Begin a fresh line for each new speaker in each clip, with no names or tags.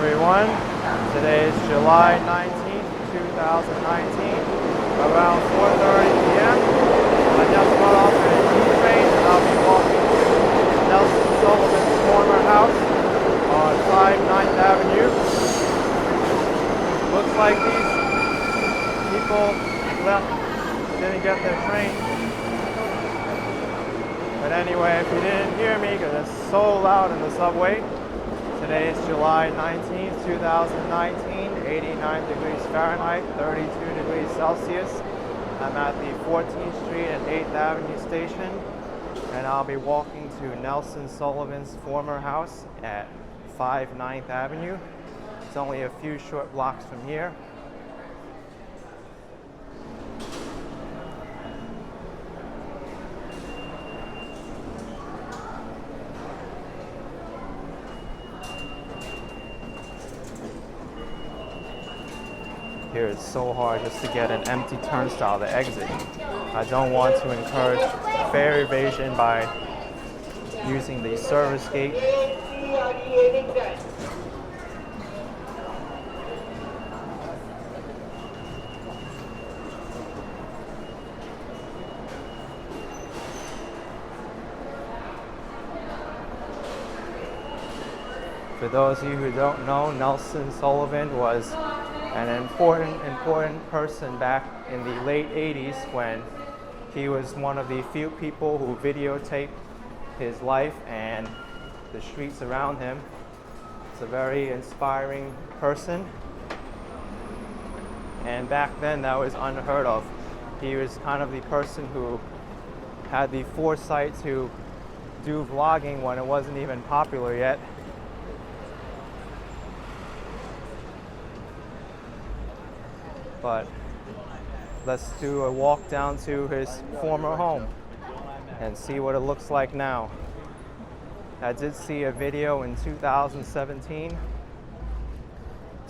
everyone. Today is July 19th, 2019, around 4:30 p.m. I just got off at a train and I'll be walking to Nelson Sullivan's former house on 9th Avenue. Looks like these people didn't get their train. But anyway, if you didn't hear me, because it's so loud in the subway, today is July 19th, 2019, 89 degrees Fahrenheit, 32 degrees Celsius. I'm at the 14th Street and 8th Avenue station, and I'll be walking to Nelson Sullivan's former house at 9th Avenue. It's only a few short blocks from here. Here it's so hard just to get an empty turnstile to exit. I don't want to encourage fare evasion by using the service gate. For those of you who don't know, Nelson Sullivan was an important person back in the late 80s when he was one of the few people who videotaped his life and the streets around him. It's a very inspiring person, and back then that was unheard of. He was kind of the person who had the foresight to do vlogging when it wasn't even popular yet. But let's do a walk down to his former home and see what it looks like now. I did see a video in 2017,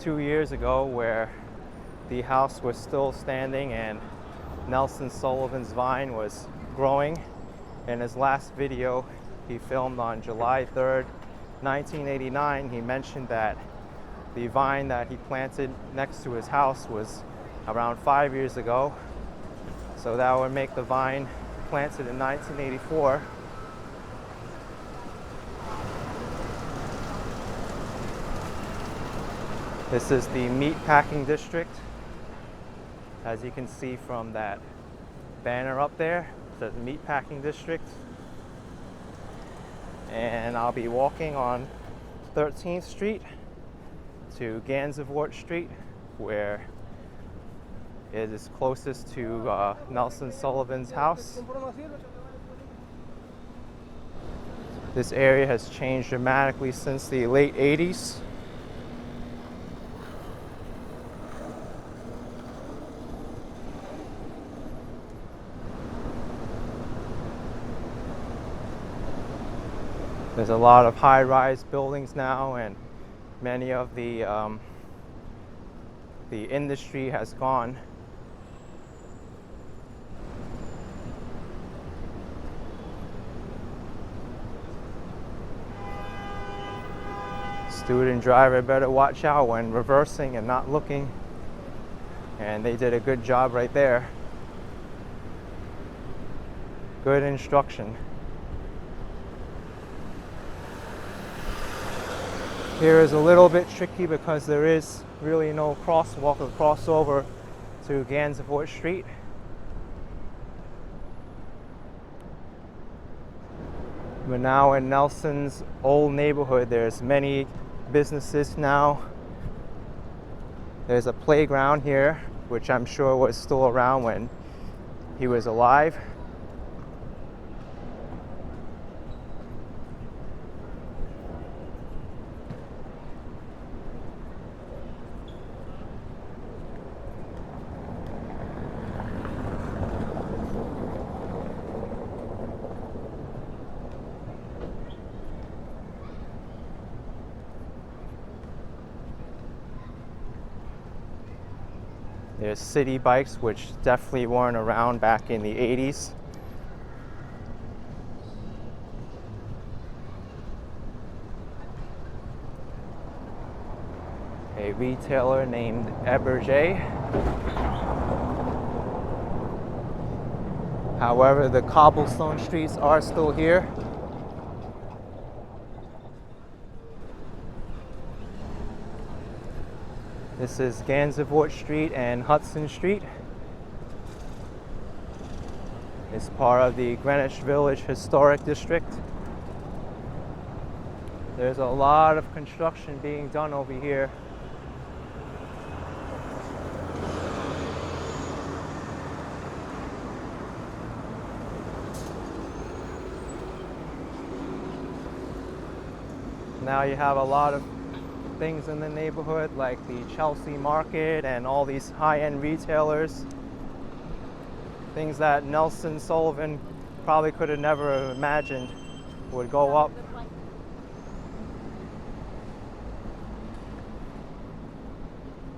2 years ago, where the house was still standing and Nelson Sullivan's vine was growing. In his last video he filmed on July 3rd, 1989, he mentioned that the vine that he planted next to his house was around 5 years ago, so that would make the vine planted in 1984. This is the Meatpacking District, as you can see from that banner up there. It says Meatpacking District, and I'll be walking on 13th Street to Gansevoort Street, where it is closest to Nelson Sullivan's house. This area has changed dramatically since the late 80s. There's a lot of high-rise buildings now, and many of the industry has gone. Student driver better watch out when reversing and not looking, and they did a good job right there. Good instruction. Here is a little bit tricky because there is really no crosswalk or crossover to Gansevoort Street. We're now in Nelson's old neighborhood. There's many businesses now. There's a playground here, which I'm sure was still around when he was alive. There's city bikes, which definitely weren't around back in the 80s. retailer named ⁴ However, the cobblestone streets are still here. This is Gansevoort Street and Hudson Street. It's part of the Greenwich Village Historic District. There's a lot of construction being done over here. Now you have a lot of things in the neighborhood like the Chelsea Market and all these high-end retailers. Things that Nelson Sullivan probably could have never imagined would go up.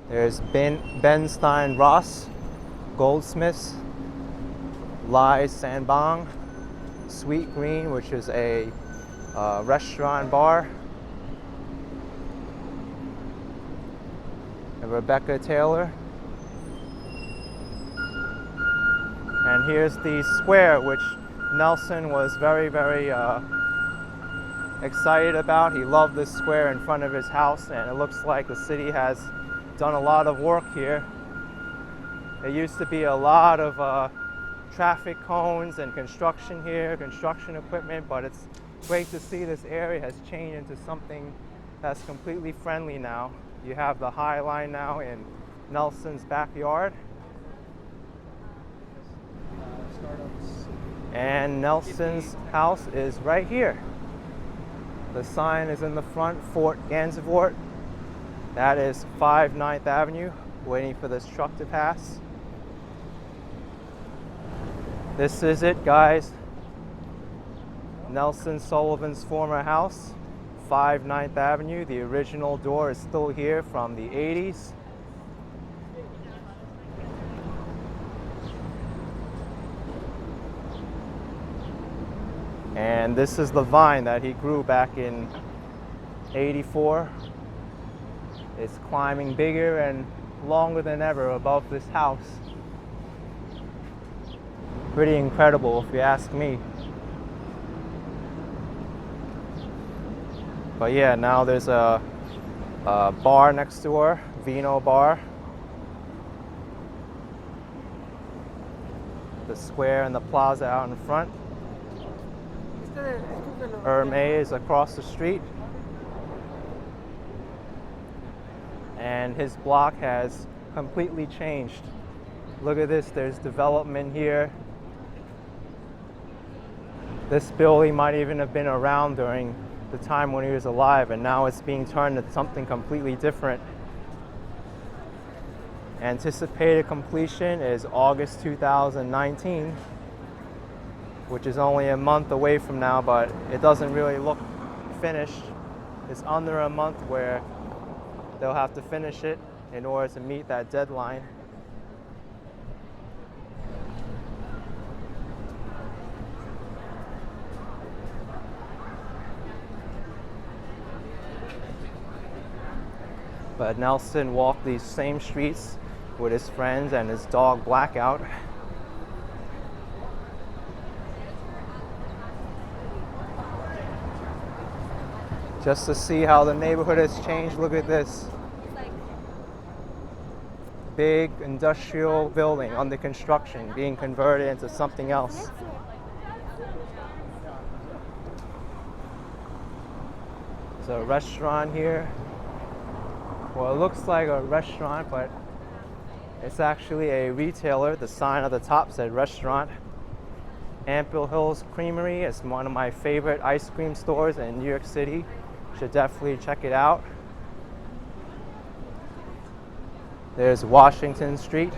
There's Ben Stein Ross, Goldsmiths, Lai Sanbang, Sweet Green, which is a restaurant bar, and Rebecca Taylor. And here's the square, which Nelson was very excited about. He loved this square in front of his house, and it looks like the city has done a lot of work here. There used to be a lot of traffic cones and construction here, construction equipment, but it's great to see this area has changed into something that's completely friendly now. You have the High Line now in Nelson's backyard. And Nelson's house is right here. The sign is in the front, Fort Gansevoort. That is 5 9th Avenue, waiting for this truck to pass. This is it, guys. Nelson Sullivan's former house, 5 9th Avenue. The original door is still here from the 80s. And this is the vine that he grew back in '84. It's climbing bigger and longer than ever above this house. Pretty incredible if you ask me. But yeah, now there's a bar next door, Vino Bar. The square and the plaza out in front. ⁴ is across the street. And his block has completely changed. Look at this, there's development here. This building might even have been around during the time when he was alive, and now it's being turned into something completely different. Anticipated completion is August 2019, which is only a month away from now, but it doesn't really look finished. It's under a month where they'll have to finish it in order to meet that deadline. But Nelson walked these same streets with his friends and his dog Blackout. Just to see how the neighborhood has changed. Look at this. Big industrial building under construction, being converted into something else. There's a restaurant here. Well, it looks like a restaurant, but it's actually a retailer. The sign at the top said restaurant. Ample Hills Creamery is one of my favorite ice cream stores in New York City. Should definitely check it out. There's Washington Street.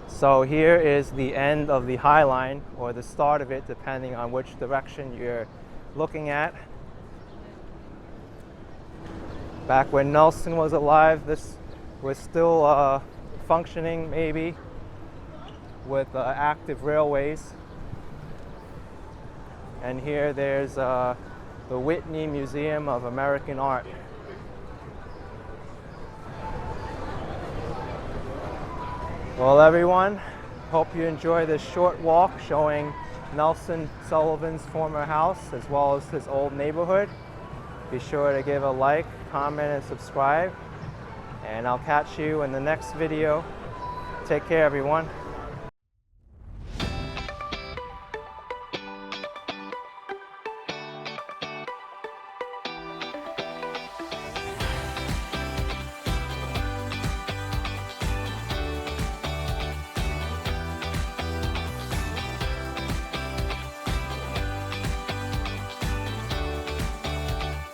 So here is the end of the High Line, or the start of it, depending on which direction you're looking at. Back when Nelson was alive, this was still functioning, maybe, with active railways. And here there's the Whitney Museum of American Art. Well, everyone, hope you enjoy this short walk showing Nelson Sullivan's former house as well as his old neighborhood. Be sure to give a like, comment, and subscribe. And I'll catch you in the next video. Take care, everyone.